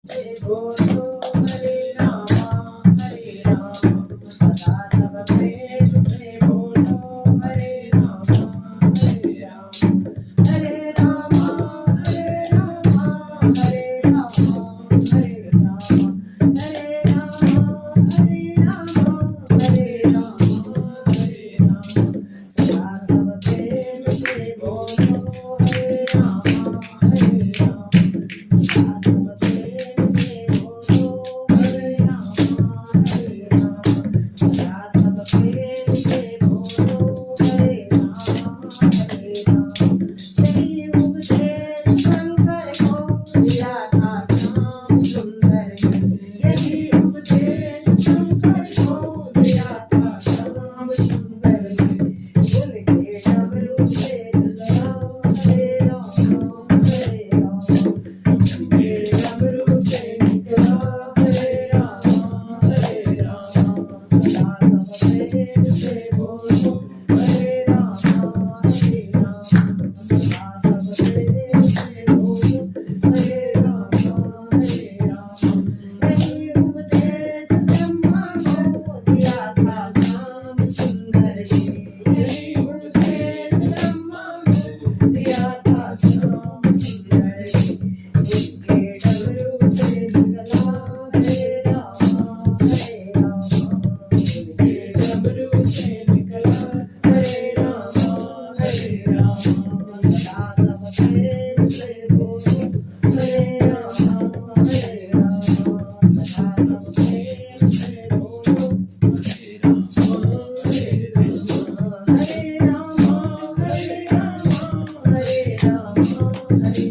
बोलो हरे राम सदा सब प्रेम से बोलो हरे राम हरे राम हरे राम हरे राम हरे राम हरे राम हरे राम हरे राम हरे राम सदा सब प्रेम से बोलो हरे राम सदा सब प्रेम से बोलो हरे राम सदा सब प्रेम से बोलो हरे राम तेरी उपदेश शंकर को दिया था श्याम सुंदर यही उपदेश शंकर को दिया था श्याम सुंदर उनके डमरू से लगाओ हरे राम उनके डमरू से निकला हरे राम सदा सब प्रेम से बोलो हरे राम सदा सब प्रेम से बोलो हरे राम यही उपदेश ब्रह्मा को दिया था श्याम सुंदर यही उपदेश ब्रह्मा को दिया था श्याम सुंदर उनके डमरू से निकला हरे राम उनके डमरू से निकला हरे राम सदा सब प्रेम से बोलो हरे राम सदा सब प्रेम से बोलो हरे राम हरे राम हरे राम हरे राम हरे राम हरे राम हरे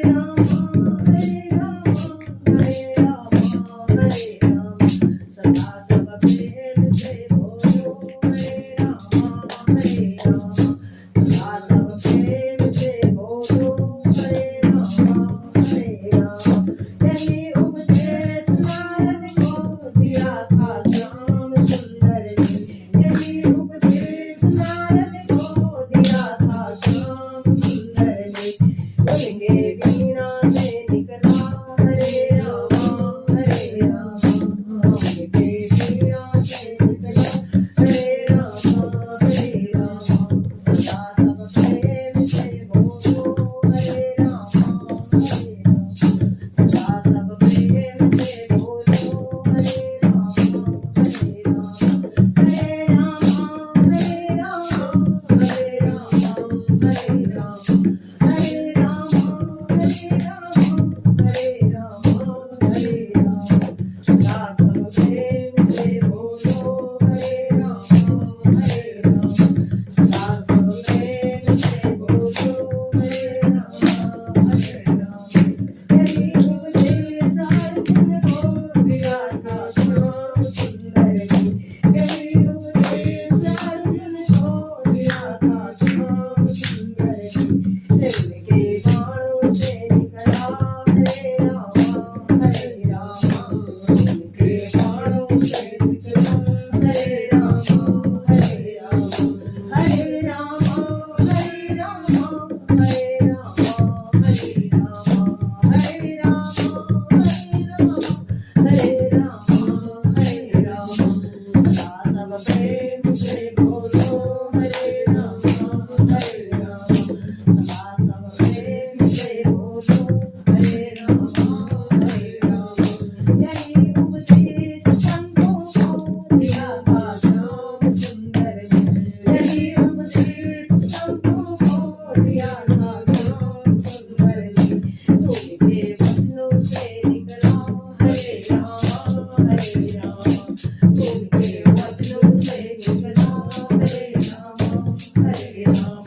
राम हरे राम सदा सब प्रेम से बोलो हरे राम सदा सब प्रेम से बोलो हरे राम यही उपदेश नारद को दिया था श्याम सुंदर यही उपदेश नारद को दिया था श्याम सुंदर उनके वीणा से निकला हरे राम उनके वीणा से निकला हरे राम सदा सब प्रेम से बोलो हरे राम सदा सब प्रेम से बोलो हरे राम हरे राम हरे राम हरे राम हरे राम हरे राम हरे राम हरे राम हरे राम सदा सब प्रेम से बोलो हरे राम सदा सब प्रेम से बोलो हरे राम यही उपदेश अर्जुन को दिया था श्याम सुंदर यही उपदेश अर्जुन को दिया था श्याम सुंदर उनके बाणों से निकला हरे राम उनके बाणों से निकला हरे राम हरे राम हरे राम हरे राम हरे राम हरे राम हरे राम हरे राम हरे राम सदा सब प्रेम से बोलो हरे राम सदा सब प्रेम से बोलो हरे राम यही उपदेश संतों को दिया था श्याम सुंदर यही उपदेश संतों को दिया था श्याम सुंदर उनके वचनों से निकला हरे राम उनके वचनों से निकला हरे राम हरे राम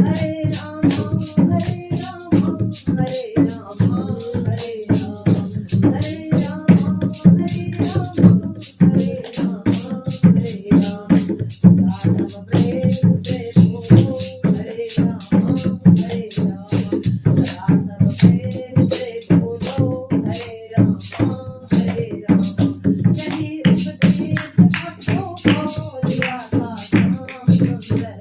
हरे राम हरे राम हरे राम हरे राम हरे राम हरे राम हरे राम हरे राम सदा सब प्रेम से बोलो हरे राम सदा सब प्रेम से बोलो हरे राम यही उपदेश भक्तों को दिया था श्याम सुंदर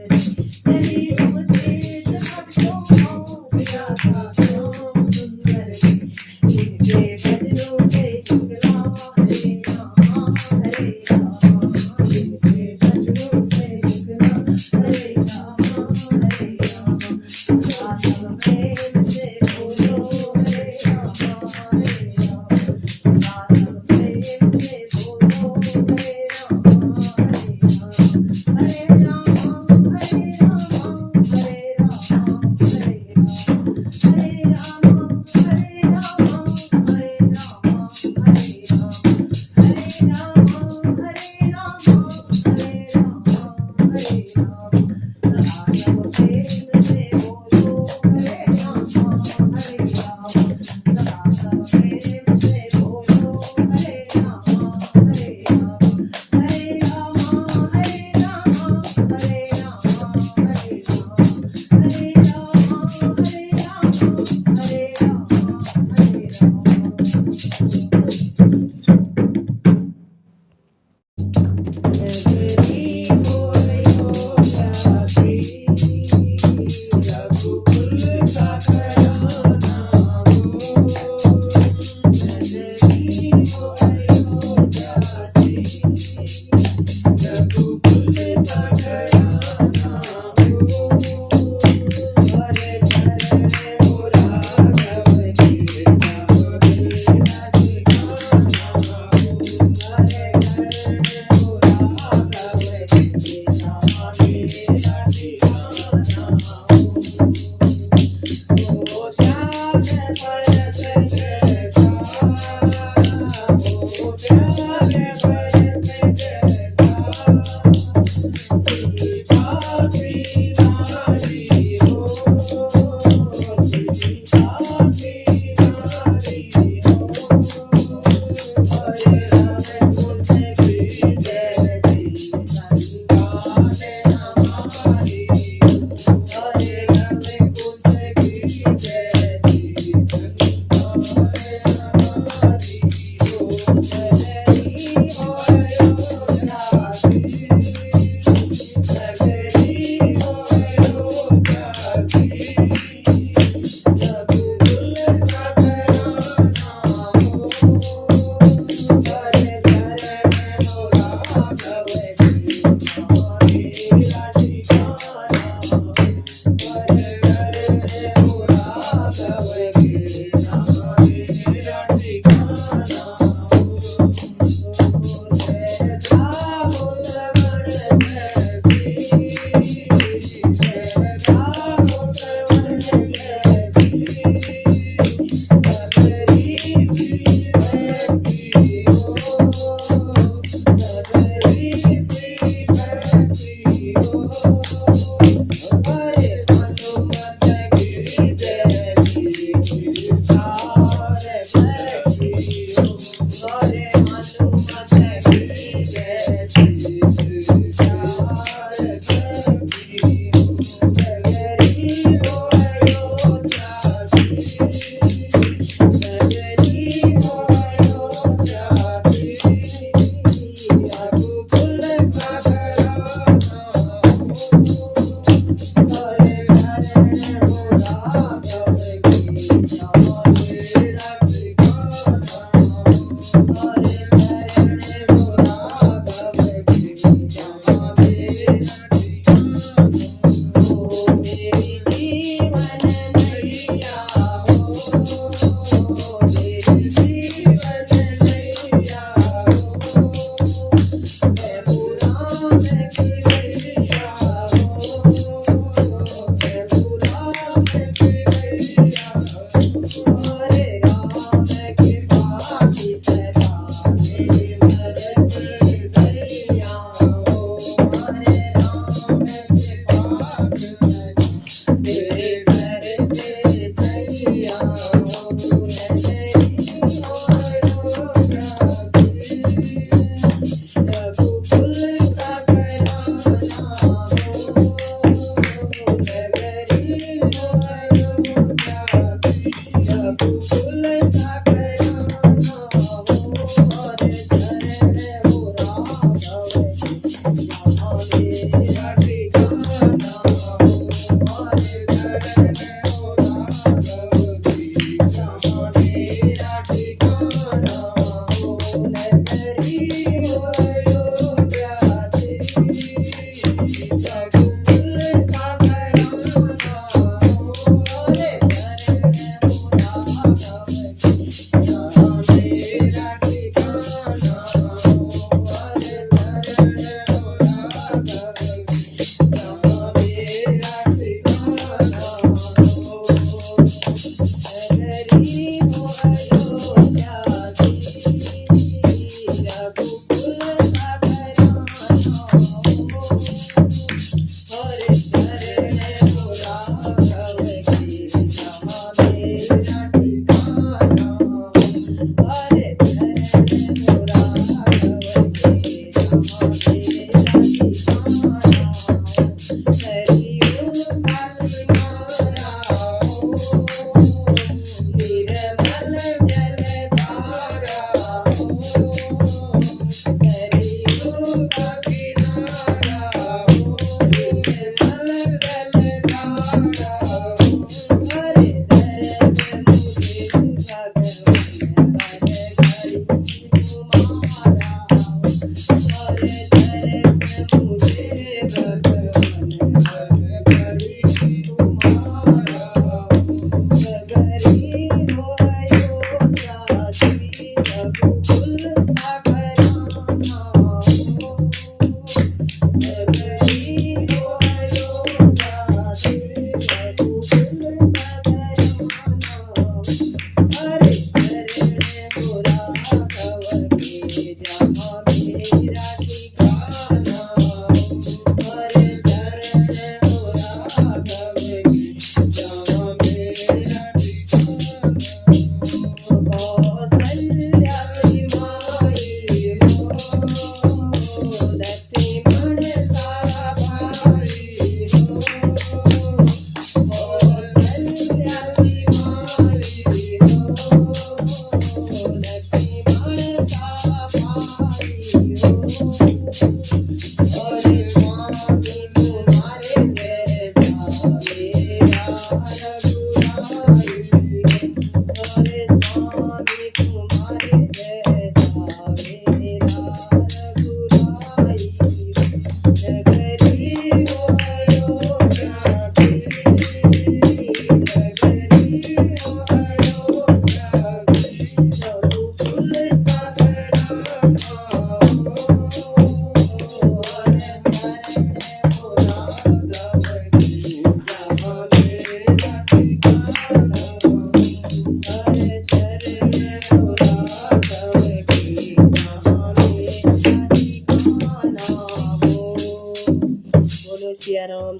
यही उपदेश भक्तों को दिया था श्याम सुंदर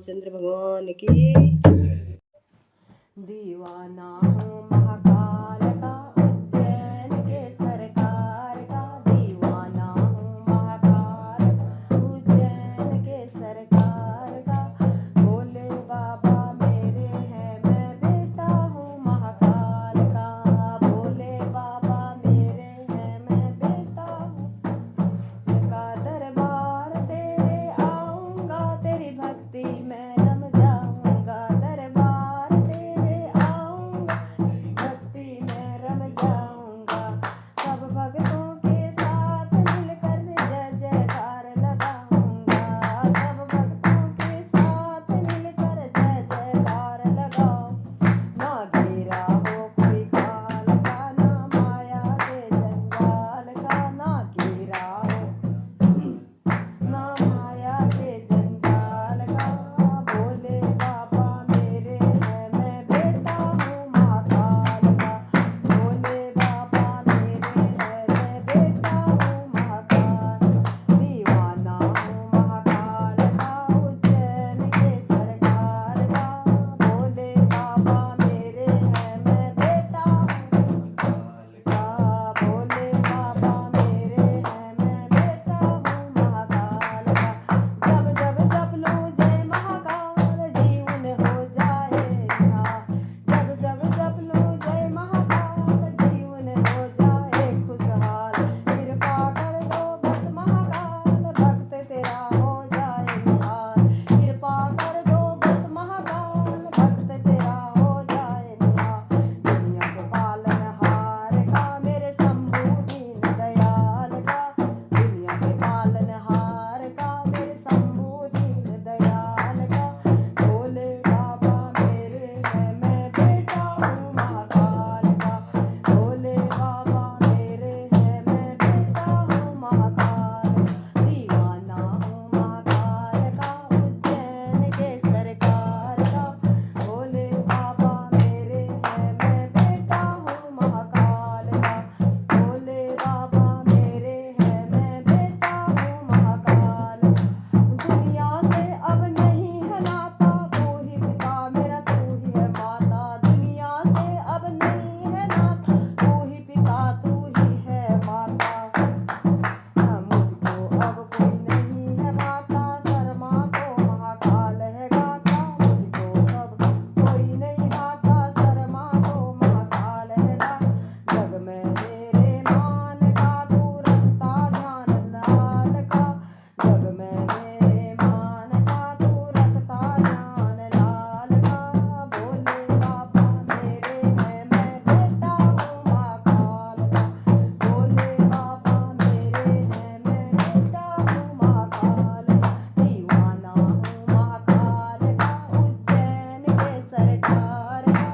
रामचंद्र भगवान की। दीवाना हूँ महाकाल का, उज्जैन के सरकार का। दीवाना हूँ महाकाल का, उज्जैन के सरकार का। भोले बाबा मेरे हैं, मैं बेटा हूँ महाकाल का। भोले बाबा मेरे हैं, मैं बेटा हूँ का। दरबार तेरे आऊँगा, तेरी भक्ति में रम जाऊँगा। दरबार तेरे आऊँगा, भक्ति में रम जाऊँगा। सब भक्तों के साथ मिलकर जय जयकार लगाऊँगा। सब भक्तों के साथ मिलकर जय जयकार लगाओ। ना घेरा हो कोई काल का, ना माया के जंजाल का। ना घेरा हो ना माया के जंजाल का। भोले बाबा मेरे हैं, मैं बेटा हूँ महाकाल का। भोले बाबा मेरे हैं, मैं बेटा हूँ महाकाल। दीवाना हूँ महाकाल का, उज्जैन के सरकार का। भोले बाबा मेरे हैं, मैं बेटा हूँ महाकाल का। भोले बाबा मेरे हैं, मैं बेटा हूँ महाकाल का। जब जब जप लूं जय महाकाल, जीवन हो जाए निहाल। जब जब जप लूं जय महाकाल, जीवन हो जाए खुशहाल। कृपा कर दो बस महाकाल, भक्त तेरा हो जाए निहाल। कृपा कर दो बस महाकाल, भक्त तेरा हो जाए निहाल। दुनिया के पालनहार का, मेरे शंभू दीन दयाल का। दुनिया के पालनहार का, मेरे शंभू दीन दयाल का। भोले बाबा मेरे हैं, मैं बेटा हूँ महाकाल का। भोले बाबा मेरे हैं, मैं बेटा हूँ महाकाल। दीवाना हूँ महाकाल का, उज्जैन के सरकार का। भोले बाबा मेरे हैं, मैं बेटा हूँ महाकाल का। भोले बाबा मेरे हैं, मैं बेटा हूँ महाकाल। दुनिया से अब नहीं है नाता, तू ही पिता मेरा, तू ही है माता। दुनिया से अब नहीं है नाता, तू ही पिता, तू ही है माता। मुझको अब कोई नहीं है भाता, शर्मा तो महाकाल है गाता। मुझको अब कोई नहीं भाता, शर्मा तो महाकाल है गाता। जग में मेरे मान का, तू रखता ध्यान लाल का। जग में मेरे मान का, तू रखता ध्यान लाल का। भोले बाबा मेरे हैं, मैं बेटा हूँ महाकाल का। भोले बाबा मेरे हैं, मैं बेटा हूँ महाकाल का। दीवाना हूँ महाकाल का, उज्जैन के सरकार का।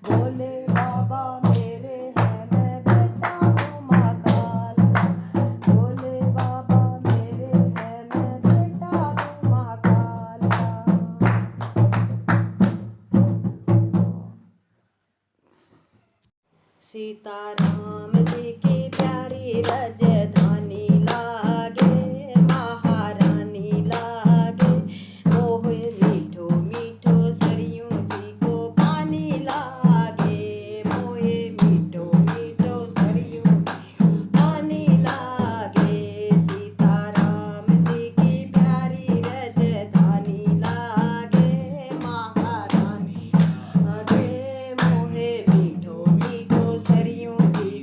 भोले बाबा मेरे हैं, मैं बेटा हूँ महाकाल का। भोले बाबा मेरे हैं, मैं बेटा हूँ महाकाल का। सीताराम जी की प्यारी राजधानी लागे, महारानी लागे। मोहे मीठो मीठो सरयू जी को पानी लागे। मोहे मीठो मीठो सरयू जी को पानी लागे। सीताराम जी की प्यारी राजधानी लागे, महारानी लागे। मोहे मीठो मीठो सरयू जी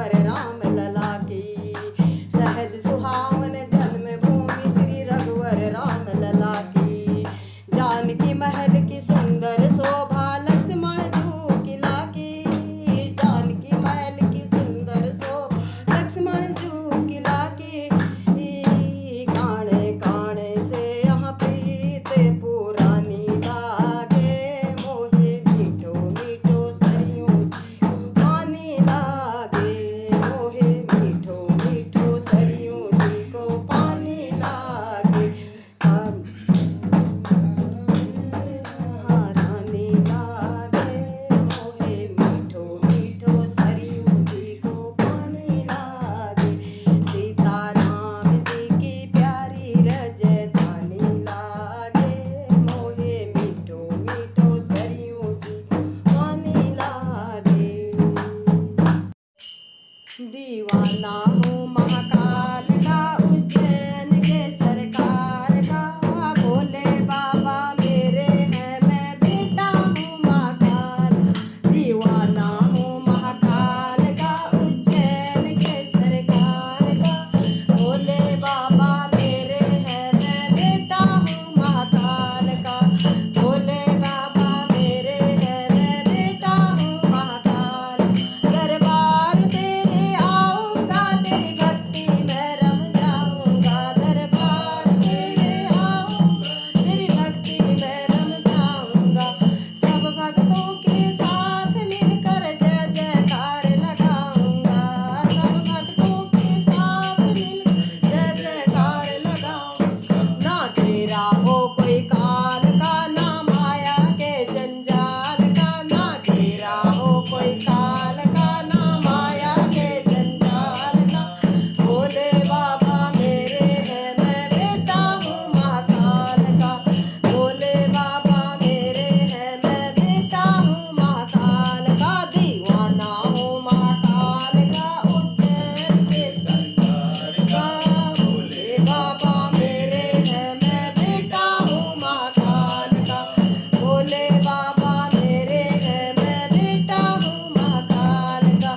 रघुवर राम लला की। सहज सुहावन जन्म भूमि श्री रघुवर राम लला की। जानकी महल की सुंदर शोभा लक्ष्मण जू किला की। जानकी महल की सुंदर शोभा लक्ष्मण जू किला की। काणे काणे से यहाँ प्रीत पुरानी लागे। मोहे मीठो मीठो सरियों पानी लागे। मोहे मीठो मीठो सरियों जी को पानी लागे। रानी लागे। मोहे मीठो मीठो सरियों जी को पानी लागे। सीताराम जी की प्यारी रजधानी लागे। मोहे मीठो मीठो सरियों जी को पानी लागे। दीवाना हूँ महाकाल का उज्जैन के सरकार का। भोले बाबा मेरे हैं मैं बेटा हूँ महाकाल। दीवाना हूँ महाकाल का उज्जैन के सरकार का। भोले बाबा मेरे हैं मैं बेटा हूँ महाकाल का। भोले बाबा मेरे हैं मैं बेटा हूँ महाकाल। दरबार तेरे आऊंगा तेरी भक्ति में रम जाऊंगा। दरबार तेरे आऊंगा तेरी भक्ति में रम जाऊंगा। सब भक्तों के साथ मिलकर जय जयकार लगाऊंगा। सब भक्तों के साथ मिलकर जय जयकार लगाऊंगा। ना तेरा हो कोई काल का ना माया के जंजाल का। ना तेरा हो कोई काल का ना माया के जंजाल का। भोले बाबा मेरे हैं मैं बेटा हूँ महाकाल का। भोले बाबा मेरे हैं मैं बेटा हूँ महाकाल का। दीवाना हूँ महाकाल का उज्जैन के सरकार का। भोले बाबा मेरे हैं मैं बेटा हूँ महाकाल का। भोले बाबा मेरे हैं मैं बेटा हूँ महाकाल का।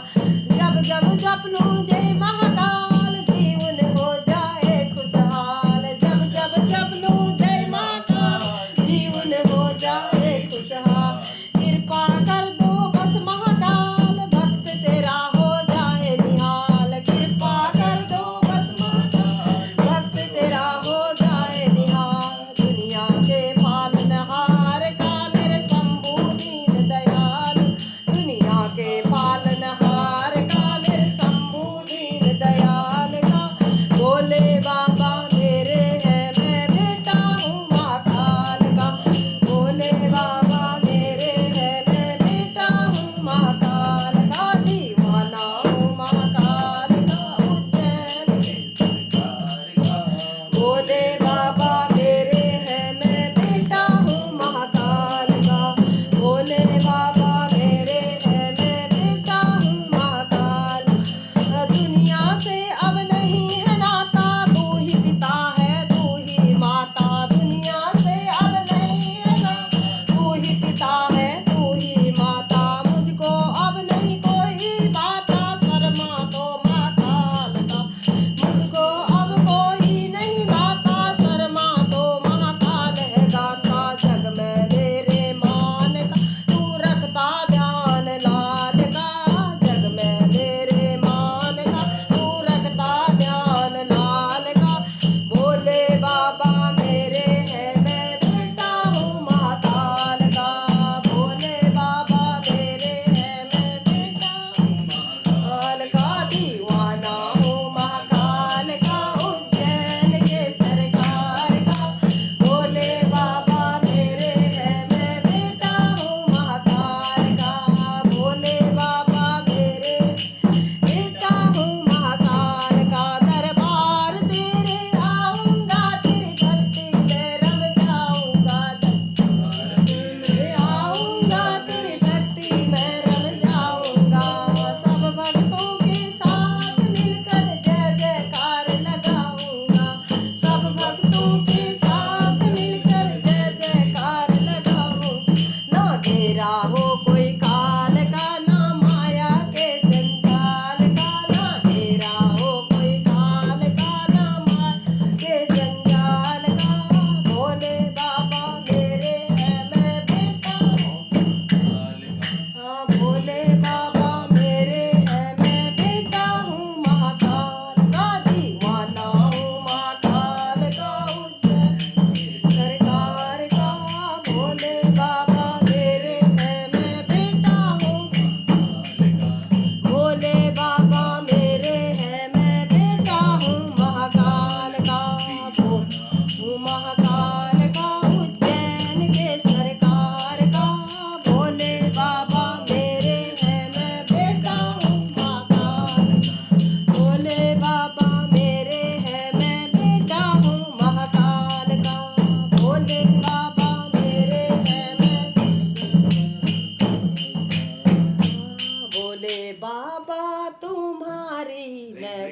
जब जब जप लूं जय महाकाल जीवन हो जाए खुशहाल। जब जब जप लूं जय महाकाल जीवन हो जाए खुशहाल। कृपा कर दो बस महाकाल भक्त तेरा हो जाए निहाल। कृपा कर दो बस महाकाल भक्त तेरा हो जाए निहाल। दुनिया के पालनहार का मेरे शंभु दीन दयाल। दुनिया के पालनहार का मेरे शंभु दीन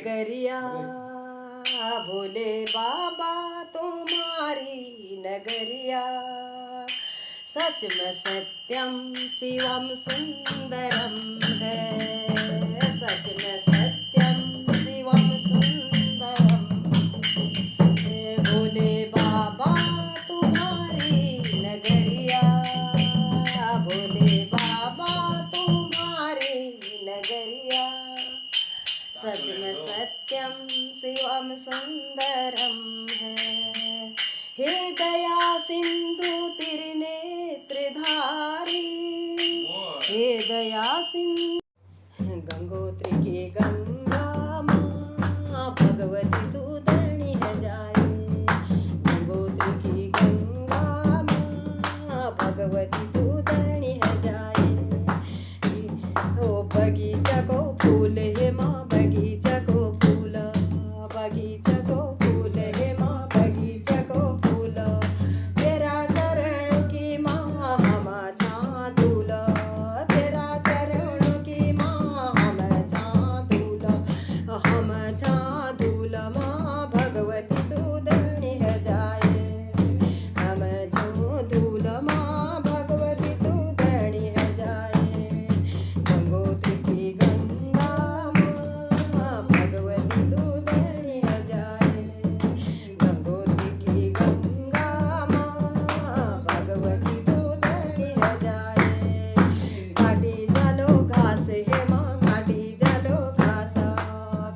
नगरिया भोले बाबा तुम्हारी नगरिया सच में सत्यम शिवम सुंदरम है सच में सत्यम शिवम सुंदरम है भोले बाबा तुम्हारी नगरिया भोले बाबा तुम्हारी नगरिया सच में सत्यम शिवम सुंदरम है हे दया सिंधु त्रिनेत्रधारी हे दया सिंधु गंगोत्री की गंगा माँ भगवती तू धरणी है जाए गंगोत्री की गंगा माँ भगवती तू धरणी है जाए ओ बगीचा को फूल है माँ बगीचा को फूल बगीचा को फूल है माँ बगीचा को फूल तेरा चरण की माँ हम चाँदूल तेरा चरण की माँ हम चाँदूल माँ भगवती तू धरणी है जाए हम चाँदूल माँ भगवती तू धरणी है जाए गंगोत्री की गंगा माँ भगवती तू धरणी है जाए गंगोत्री की गंगा माँ भगवती तू धरणी है जाए काटी जालो घास हे माँ काटी जालो घास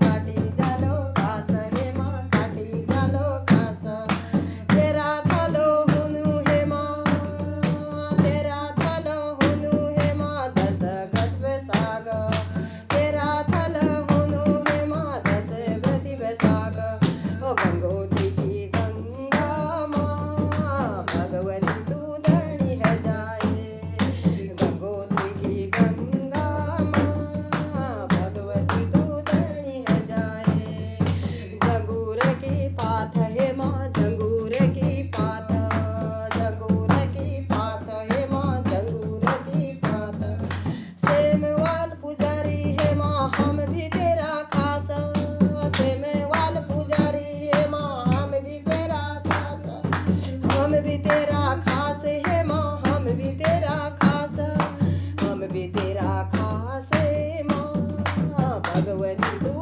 काटी जालो घास हे माँ काटी जालो घास तेरा थालो हुनु हे माँ तेरा थालो हुनु हे माँ 10 गज बैसाग तेरा थल हुनु हे माँ 10 गज बैसाग ओ गंगोत्री की गंगा माँ भगवती तू धरणी है जाए गंगोत्री की गंगा माँ भगवती तू धरणी है जाए जंगूर की पात हे माँ जंगूर की पात जंगूर की पात हे माँ जंगूर की पात सेमवाल पुजारी है माँ हम भी तेरा खास सेमवाल पुजारी है माँ हम भी तेरा खास हम भी तेरा खास है माँ हम भी तेरा खास हम भी तेरा खास है माँ भगवती तू